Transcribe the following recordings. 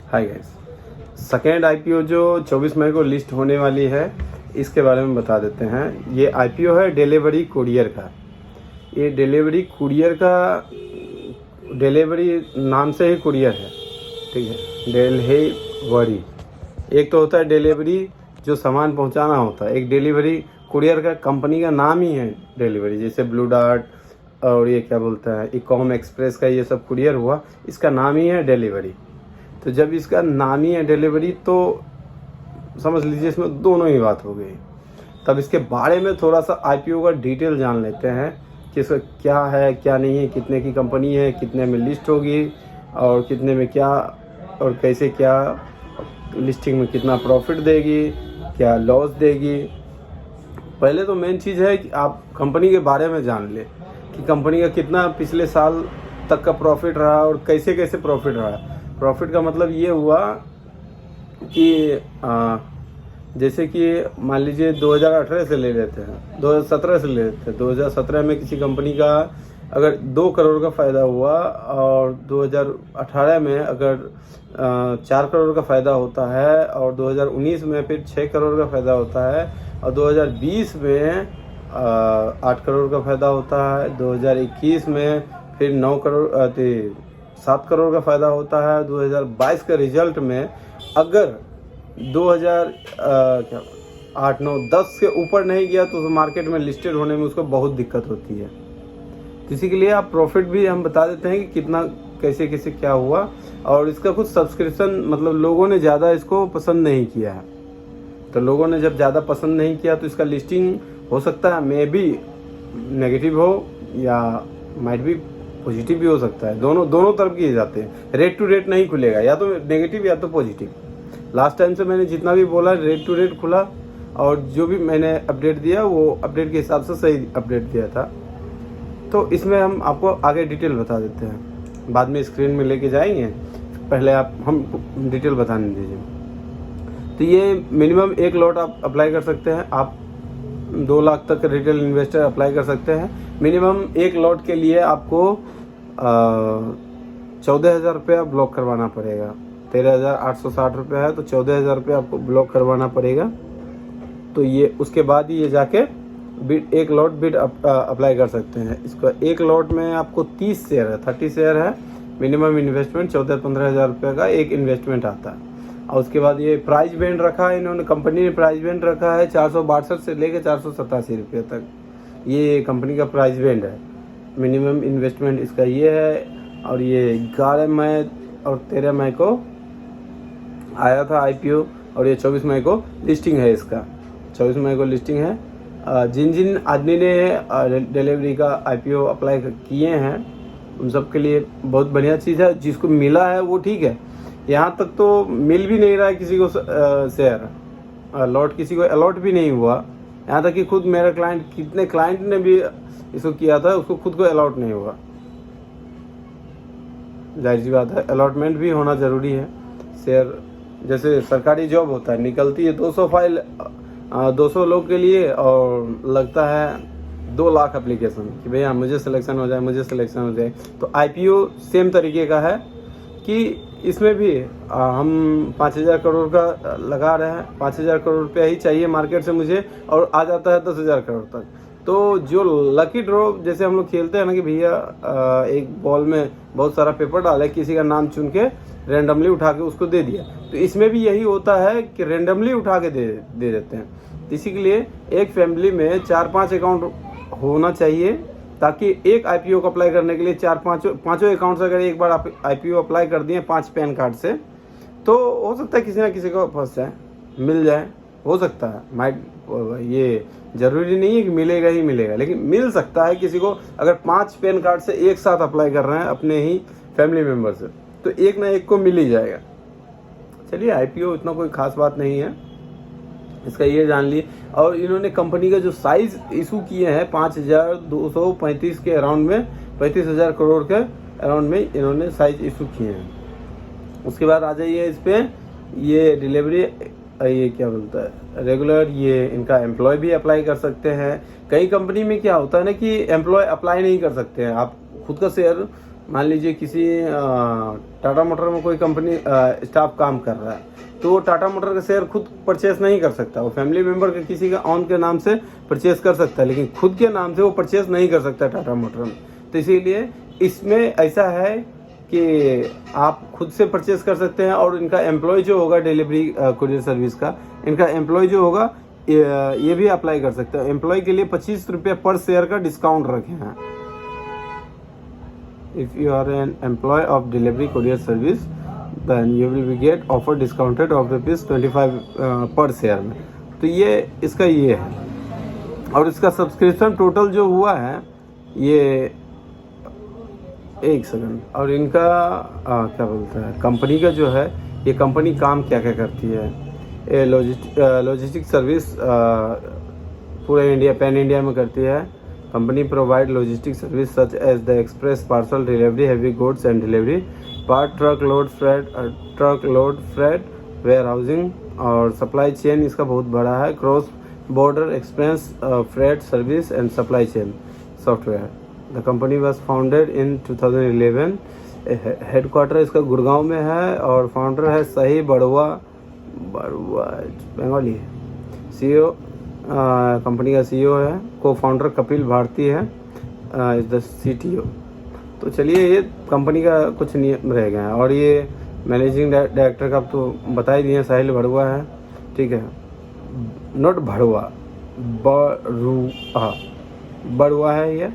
Hi guys, second IPO जो 24 मई को list होने वाली है इसके बारे में बता देते हैं। ये आईपीओ है डिलीवरी कुरियर का। ये डिलीवरी कुरियर का, डिलीवरी नाम से ही कुरियर है, ठीक है। डिलीवरी एक तो होता है डिलीवरी जो सामान पहुंचाना होता है, एक डिलीवरी कुरियर का कंपनी का नाम ही है डिलीवरी। जैसे ब्लू डार्ट और ये क्या बोलता है इकॉम एक्सप्रेस का, ये सब कुरियर हुआ, इसका नाम ही है डिलीवरी। तो जब इसका नाम ही है डिलीवरी तो समझ लीजिए इसमें दोनों ही बात हो गई। तब इसके बारे में थोड़ा सा आईपीओ का डिटेल जान लेते हैं कि इसका क्या है क्या नहीं है, कितने की कंपनी है, कितने में लिस्ट होगी और कितने में क्या और कैसे, क्या लिस्टिंग में कितना प्रॉफिट देगी, क्या लॉस देगी। पहले तो मेन चीज़ है कि आप कंपनी के बारे में जान ले कि कंपनी का कितना पिछले साल तक का प्रॉफिट रहा और कैसे कैसे प्रॉफिट रहा। प्रॉफिट का मतलब ये हुआ कि जैसे कि मान लीजिए 2018 से ले लेते हैं, 2017 से ले लेते हैं। 2017 में किसी कंपनी का अगर 2 करोड़ का फ़ायदा हुआ और 2018 में अगर 4 करोड़ का फ़ायदा होता है और 2019 में फिर 6 करोड़ का फ़ायदा होता है और 2020 में 8 करोड़ का फ़ायदा होता है, 2021 में फिर 7 करोड़ का फ़ायदा होता है। 2022 के रिजल्ट में अगर 2008 9 10 के ऊपर नहीं गया तो मार्केट में लिस्टेड होने में उसको बहुत दिक्कत होती है। इसी के लिए आप प्रॉफिट भी हम बता देते हैं कि कितना कैसे कैसे क्या हुआ। और इसका कुछ सब्सक्रिप्शन मतलब लोगों ने ज़्यादा इसको पसंद नहीं किया है, तो लोगों ने जब ज़्यादा पसंद नहीं किया तो इसका लिस्टिंग हो सकता है मे बी नेगेटिव हो या माइट भी पॉजिटिव भी हो सकता है। दोनों तरफ किए जाते हैं। रेट टू रेट नहीं खुलेगा, या तो नेगेटिव या तो पॉजिटिव। लास्ट टाइम से मैंने जितना भी बोला रेट टू रेट खुला और जो भी मैंने अपडेट दिया वो अपडेट के हिसाब से सही अपडेट दिया था। तो इसमें हम आपको आगे डिटेल बता देते हैं, बाद में स्क्रीन में लेके जाएंगे, पहले आप हम डिटेल बताने दीजिए। तो ये मिनिमम 1 लॉट आप अप्लाई कर सकते हैं। आप 2 लाख तक रिटेल इन्वेस्टर अप्लाई कर सकते हैं। मिनिमम 1 लॉट के लिए आपको 14,000 रुपया ब्लॉक करवाना पड़ेगा। 13,860 रुपये है तो 14,000 रुपये आपको ब्लॉक करवाना पड़ेगा। तो ये उसके बाद ही ये जाके बिड 1 लॉट बिड अप्लाई कर सकते हैं। इसका 1 लॉट में आपको 30 शेयर है, 30 शेयर है। मिनिमम इन्वेस्टमेंट 14-15,000 रुपये का एक इन्वेस्टमेंट आता है। और उसके बाद ये प्राइस बैंड रखा है इन्होंने, कंपनी ने प्राइस बैंड रखा है 462 से लेकर 487 रुपये तक। ये कंपनी का प्राइस बैंड है। मिनिमम इन्वेस्टमेंट इसका ये है। और ये 11 मई और 13 मई को आया था आईपीओ और ये 24 मई को लिस्टिंग है। इसका 24 मई को लिस्टिंग है। जिन आदमी ने डिलीवरी का आईपीओ अप्लाई किए हैं उन सब के लिए बहुत बढ़िया चीज़ है। जिसको मिला है वो ठीक है, यहाँ तक तो मिल भी नहीं रहा है किसी को शेयर, अलॉट किसी को अलॉट भी नहीं हुआ। यहाँ तक कि खुद मेरा क्लाइंट, कितने क्लाइंट ने भी इसको किया था उसको खुद को अलॉट नहीं हुआ। जाहिर सी बात है, अलॉटमेंट भी होना ज़रूरी है। शेयर जैसे सरकारी जॉब होता है, निकलती है 200 फाइल 200 लोग के लिए और लगता है 2 लाख एप्लीकेशन कि भैया मुझे सिलेक्शन हो जाए, मुझे सिलेक्शन हो जाए। तो आईपीओ सेम तरीके का है कि इसमें भी हम 5,000 करोड़ का लगा रहे हैं। 5,000 करोड़ रुपया ही चाहिए मार्केट से मुझे और आ जाता है 10,000 करोड़ तक। तो जो लकी ड्रॉ जैसे हम लोग खेलते हैं ना कि भैया एक बॉल में बहुत सारा पेपर डाले, किसी का नाम चुन के रेंडमली उठा के उसको दे दिया, तो इसमें भी यही होता है कि रेंडमली उठा के दे देते हैं। इसी के लिए एक फैमिली में 4-5 अकाउंट होना चाहिए ताकि एक आईपीओ को अप्लाई करने के लिए 4-5 अकाउंट से अगर एक बार आप आईपीओ अप्लाई कर दिए 5 पैन कार्ड से तो हो सकता है किसी ना किसी को फंस जाए, मिल जाए, हो सकता है। माइट ये ज़रूरी नहीं है कि मिलेगा ही मिलेगा, लेकिन मिल सकता है किसी को। अगर 5 पैन कार्ड से एक साथ अप्लाई कर रहे हैं अपने ही फैमिली मेम्बर से तो एक ना एक को मिल ही जाएगा। चलिए, आईपीओ इतना कोई खास बात नहीं है, इसका ये जान लिए। और इन्होंने कंपनी का जो साइज इशू किए हैं 5,235 के अराउंड में, 35,000 करोड़ के अराउंड में इन्होंने साइज इशू किए हैं। उसके बाद आ जाइए इस पर, ये डिलीवरी, ये क्या बोलता है रेगुलर, ये इनका एम्प्लॉय भी अप्लाई कर सकते हैं। कई कंपनी में क्या होता है ना कि एम्प्लॉय अप्लाई नहीं कर सकते हैं। आप खुद का शेयर मान लीजिए किसी टाटा मोटर में कोई कंपनी स्टाफ काम कर रहा है, तो वो टाटा मोटर का शेयर खुद परचेस नहीं कर सकता। वो फैमिली मेंबर के किसी का ऑन के नाम से परचेस कर सकता है, लेकिन खुद के नाम से वो परचेस नहीं कर सकता टाटा मोटर में। तो इसीलिए इसमें ऐसा है कि आप खुद से परचेस कर सकते हैं, और इनका एम्प्लॉय जो होगा डिलीवरी कुरियर सर्विस का, इनका एम्प्लॉय जो होगा ये भी अप्लाई कर सकते हैं। एम्प्लॉय के लिए 25 रुपये पर शेयर का डिस्काउंट रखे हैं। If you are an employee of delivery courier service, then you will be get offer discounted of ₹25 पर शेयर में। तो ये इसका ये है। और इसका सब्सक्रिप्शन टोटल जो हुआ है ये, एक सेकंड, और इनका क्या बोलता है कंपनी का जो है, ये कंपनी काम क्या क्या करती है। ये लॉजिस्टिक सर्विस पूरे इंडिया, पैन इंडिया में करती है। Company provide logistics service such as the express parcel delivery, heavy goods and delivery, truckload freight, warehousing और supply chain इसका बहुत बड़ा है। Cross border express freight service and supply chain software. The company was founded in 2011. Headquarter इसका गुड़गांव में है, और founder है सही बड़ुआ बंगाली है। CEO कंपनी का CEO है। को फाउंडर कपिल भारती है, इज द CTO। तो चलिए, ये कंपनी का कुछ नियम रह गए हैं। और ये मैनेजिंग डायरेक्टर का तो बता ही दिए, साहिल बड़ुआ है। ठीक है, नॉट भड़ुआ, बड़ुआ है ये।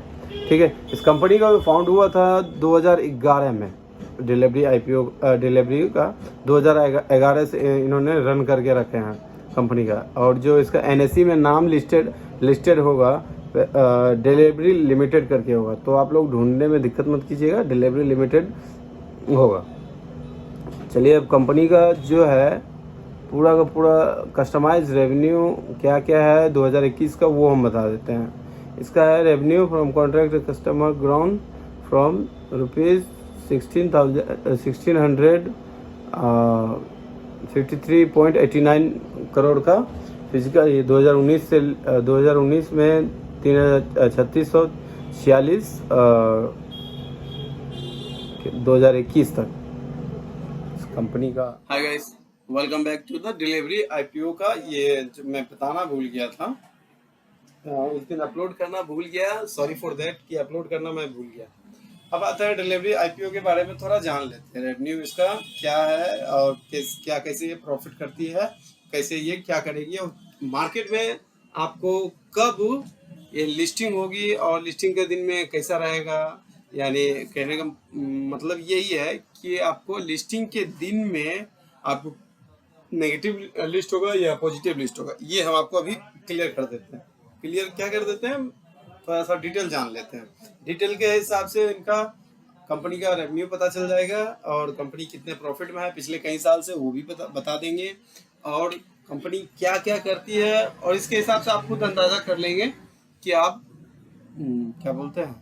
ठीक है, इस कंपनी का फाउंड हुआ था 2011 में। डिलीवरी IPO डिलीवरी का 2011 से इन्होंने रन करके रखे हैं कंपनी का। और जो इसका NSE में नाम लिस्टेड होगा, डिलीवरी लिमिटेड करके होगा। तो आप लोग ढूंढने में दिक्कत मत कीजिएगा, डिलीवरी लिमिटेड होगा। चलिए, अब कंपनी का जो है पूरा का पूरा कस्टमाइज रेवेन्यू क्या क्या है 2021 का, वो हम बता देते हैं। इसका है revenue from contract customer ground from ₹16,53.89 crore का फिजिकल। ये 2019 से 2019 में 3,3646 2021 तक इस कंपनी का। Hi guys, welcome back to the Delhivery IPO का। ये जो मैं बताना भूल गया था, उस दिन अपलोड करना भूल गया, सॉरी फॉर दैट कि अपलोड करना मैं भूल गया। अब आता है डिलीवरी IPO के बारे में थोड़ा जान लेते हैं। रेवेन्यू इसका क्या है, और क्या कैसे ये प्रॉफिट करती है, कैसे ये क्या करेगी, और मार्केट में आपको कब ये लिस्टिंग होगी, और लिस्टिंग के दिन में कैसा रहेगा। यानी कहने का मतलब यही है कि आपको लिस्टिंग के दिन में आपको नेगेटिव लिस्ट होगा या पॉजिटिव लिस्ट होगा, ये हम आपको अभी क्लियर कर देते हैं। क्लियर क्या कर देते हैं, थोड़ा सा डिटेल जान लेते हैं। डिटेल के हिसाब से इनका कंपनी का रेवेन्यू पता चल जाएगा, और कंपनी कितने प्रॉफिट में है पिछले कई साल से, वो भी बता देंगे। और कंपनी क्या क्या करती है, और इसके हिसाब से आप खुद अंदाजा कर लेंगे कि आप क्या बोलते हैं,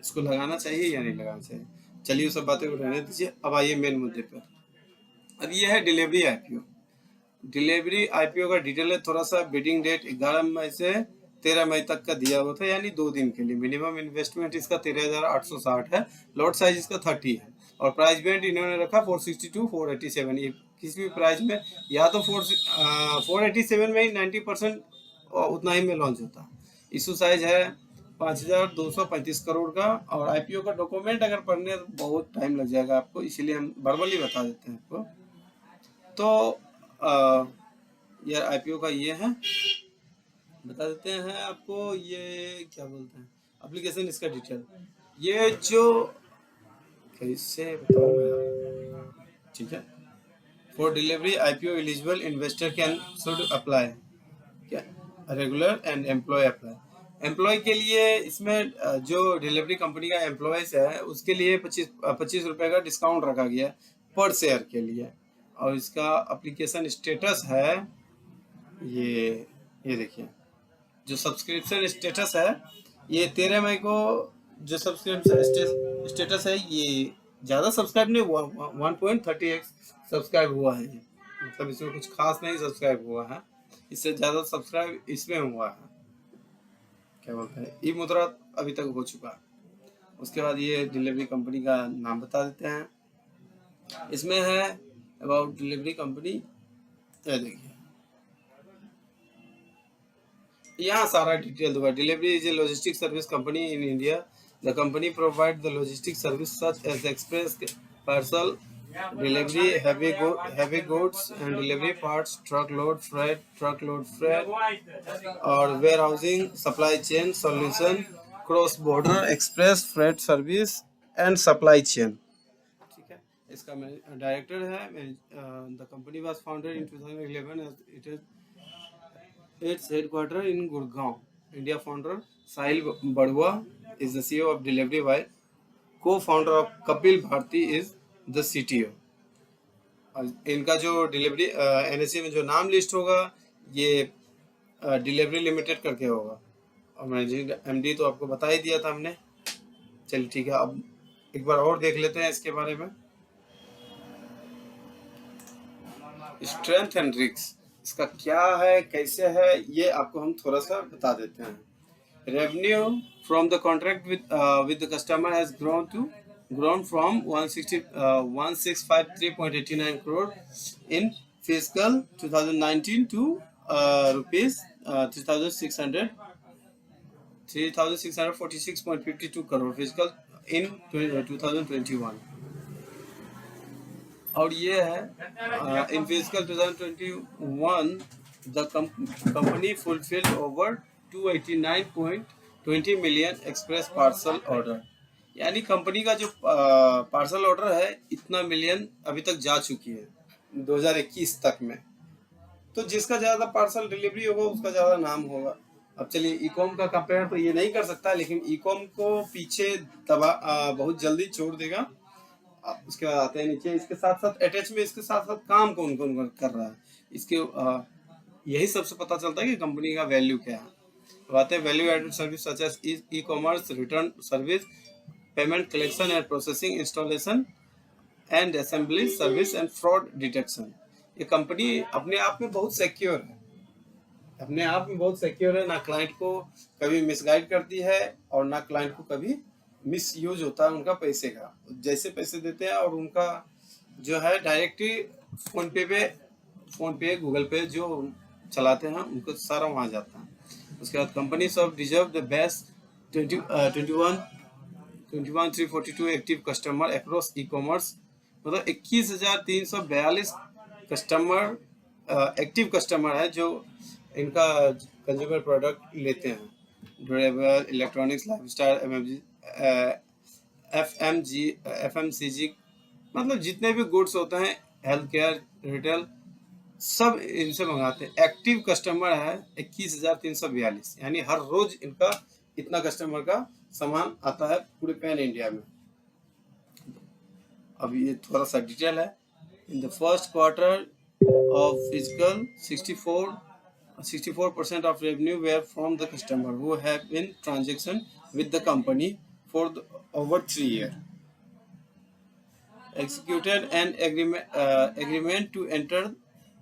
इसको लगाना चाहिए या नहीं लगाना चाहिए। चलिए, सब बातें को रहने दीजिए। अब आइए मेन मुद्दे पर। अब ये है डिलीवरी IPO। डिलीवरी IPO का डिटेल है थोड़ा सा। बिडिंग डेट 11 मई से 13 मई तक का दिया हुआ था, यानी 2 दिन के लिए। मिनिमम इन्वेस्टमेंट इसका 13,860 है। लॉट साइज इसका 30 है, और प्राइस बैंड इन्होंने रखा 462 487। ये किसी भी प्राइस में या तो 487 में ही 90% उतना ही में लॉन्च होता है। इशू साइज है 5,235 करोड़ का। और IPO का डॉक्यूमेंट अगर पढ़ने तो बहुत टाइम लग जाएगा आपको, इसीलिए हम वर्बली बता देते हैं आपको। तो यार IPO का ये है, बता देते हैं आपको। ये क्या बोलते हैं, एप्लीकेशन इसका डिटेल, ये जो कैसे बताऊंगा, ठीक है। For delivery IPO eligible investor can should apply, क्या regular and employ apply. Employ के लिए इसमें जो डिलीवरी कंपनी का एम्प्लॉयज है उसके लिए 25 रुपये का डिस्काउंट रखा गया पर शेयर के लिए। और इसका एप्लीकेशन स्टेटस है ये देखिए, जो सब्सक्रिप्शन स्टेटस है ये 13 मई को जो सब्सक्रिप्शन स्टेटस है, ये ज़्यादा सब्सक्राइब नहीं हुआ, 1.30x सब्सक्राइब हुआ है। ये मतलब इसमें कुछ खास नहीं सब्सक्राइब हुआ है, इससे ज़्यादा सब्सक्राइब इसमें हुआ है। क्या बोलते हैं, ई मुद्रा अभी तक हो चुका है। उसके बाद ये डिलीवरी कंपनी का नाम बता देते हैं। इसमें है अबाउट डिलीवरी कंपनी, ये देखिए यहाँ सारा डिटेल दूंगा। Delhivery is a logistic service company in India. The company provide the logistic service such as express parcel delivery, heavy goods and delivery parts, truckload freight और warehousing, supply chain solution, cross border express freight service and supply chain। ठीक है, इसका director है। The company was founded in 2011 as it is its headquarters in Gurgaon, India। Founder Sahil Badua is the CEO of Delivery, while co-founder of Kapil Bharti is the CTO। इनका जो delivery NSE में जो नाम list होगा ये delivery limited करके होगा, और मैनेजिंग MD तो आपको बता ही दिया था हमने। चलिए ठीक है, अब एक बार और देख लेते हैं इसके बारे में। स्ट्रेंथ एंड रिस्क इसका क्या है, कैसे है, ये आपको हम थोड़ा सा बता देते हैं। Revenue from the contract with the customer has grown from 1653.89 crore in fiscal 2019 to rupees 3646.52 crore fiscal in 2021। और ये है in physical 2021 the company fulfilled over 289.20 million express parcel order. यानी कंपनी का जो पार्सल ऑर्डर है इतना million अभी तक जा चुकी है 2021 तक में। तो जिसका ज़्यादा पार्सल डिलीवरी होगा उसका ज़्यादा नाम होगा। अब चलिए ई कॉम का कंपेयर तो ये नहीं कर सकता, लेकिन ई कॉम को पीछे बहुत जल्दी छोड़ देगा। उसके बाद आते हैं नीचे, इसके साथ साथ अटैच में इसके साथ साथ काम कौन कौन कर रहा है, इसके यही सबसे पता चलता है कि कंपनी का वैल्यू क्या है। बात है value added service such as e commerce, return service, payment collection and processing, installation and assembly service and fraud detection. ये कंपनी अपने आप में बहुत सिक्योर है, अपने आप में बहुत सिक्योर है। ना क्लाइंट को कभी मिसगाइड करती है और ना क्लाइंट को कभी मिस यूज होता है उनका पैसे का। जैसे पैसे देते हैं और उनका जो है डायरेक्टली फोन पे गूगल पे जो चलाते हैं उनको सारा वहाँ जाता है। उसके बाद कंपनी सब deserve the best 21,342 active customer across e commerce. मतलब 21,342 कस्टमर एक्टिव कस्टमर है जो इनका कंज्यूमर प्रोडक्ट लेते हैं। ड्यूरेबल, इलेक्ट्रॉनिक्स, लाइफस्टाइल, FMCG, मतलब जितने भी गुड्स होते हैं, हेल्थ केयर, रिटेल, सब इनसे मंगाते हैं। एक्टिव कस्टमर है 21,342, यानी हर रोज इनका इतना कस्टमर का सामान आता है पूरे पैन इंडिया में। अब ये थोड़ा सा डिटेल है। In the first quarter of physical 64% of revenue were from the customer who have been transaction with the company for over 3 years. Executed an agreement to enter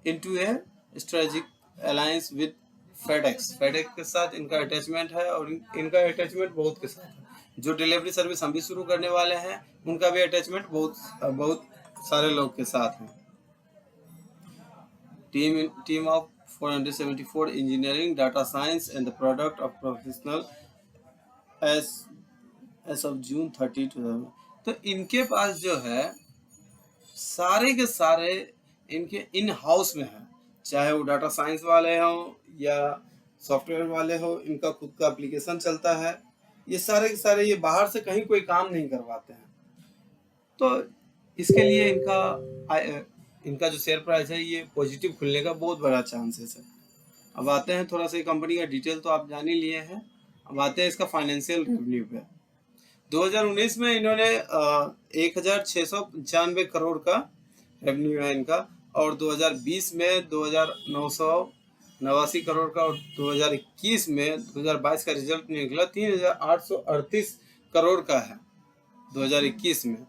into a strategic alliance with FedEx। FedEx के साथ इनका attachment है और इनका attachment बहुत के साथ है। जो डिलीवरी सर्विस हम भी शुरू करने वाले हैं उनका भी अटैचमेंट बहुत सारे लोग के साथ है। Team of 474 engineering, data science and the product of professional as of June 30, 2000। तो इनके पास जो है सारे के सारे इनके इन हाउस में है, चाहे वो डाटा साइंस वाले हो या सॉफ्टवेयर वाले हो, इनका खुद का एप्लीकेशन चलता है। ये सारे के सारे ये बाहर से कहीं कोई काम नहीं करवाते हैं। तो इसके लिए इनका जो शेयर प्राइस है ये पॉजिटिव खुलने का बहुत बड़ा चांसेस है। अब आते हैं थोड़ा सा कंपनी का डिटेल तो आप जान ही लिए हैं। अब आते हैं इसका फाइनेंशियल रेवेन्यू पे। 2019 में इन्होंने 1,695 करोड़ का रेवेन्यू है इनका, और 2020 में 2,989 करोड़ का, और 2021 में 2022 का रिजल्ट निकला 3,838 करोड़ का है 2021 में।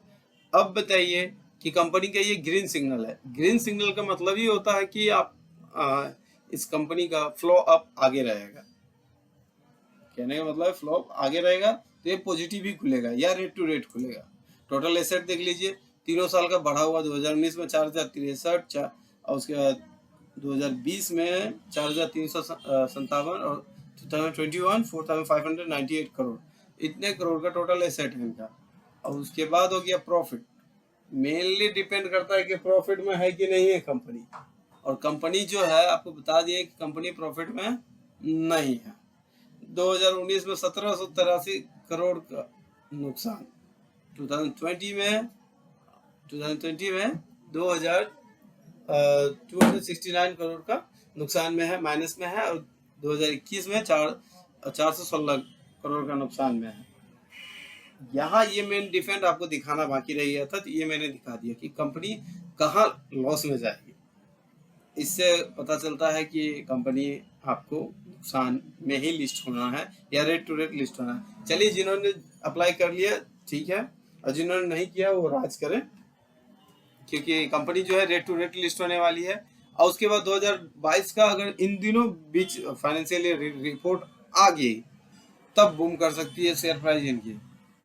अब बताइए कि कंपनी का ये ग्रीन सिग्नल है। ग्रीन सिग्नल का मतलब ये होता है कि आप इस कंपनी का फ्लो अप आगे रहेगा। कहने का मतलब फ्लो अप आगे रहेगा, तो ये पॉजिटिव ही खुलेगा या रेट टू रेट खुलेगा। टोटल एसेट देख लीजिए, तीनों साल का बढ़ा हुआ 2019 में 4063, और उसके बाद 2020 में 4357 और 2021 4598 करोड़, इतने करोड़ का टोटल एसेट है इनका। और उसके बाद हो गया प्रॉफिट। मेनली डिपेंड करता है कि प्रॉफिट में है कि नहीं है कंपनी, और कंपनी जो है आपको बता दिए कि कंपनी प्रॉफिट में नहीं है। 2019 में 1783 करोड़ का नुकसान, 2020 में 269 करोड़ का नुकसान में है, माइनस में है, और 2021 में 416 करोड़ का नुकसान में है। यहाँ ये मेन डिफेंड आपको दिखाना बाकी रह गया था, तो ये मैंने दिखा दिया कि कंपनी कहाँ लॉस में जाएगी। इससे पता चलता है कि कंपनी आपको नुकसान में ही लिस्ट होना है या रेट टू रेट लिस्ट होना है। चलिए, जिन्होंने अप्लाई कर लिया ठीक है, और जिन्होंने नहीं किया वो राज करें, क्योंकि कंपनी जो है रेट टू रेट लिस्ट होने वाली है। और उसके बाद 2022 का अगर इन दिनों बीच फाइनेंशियल रिपोर्ट आ गई, तब बूम कर सकती है शेयर प्राइस इनकी।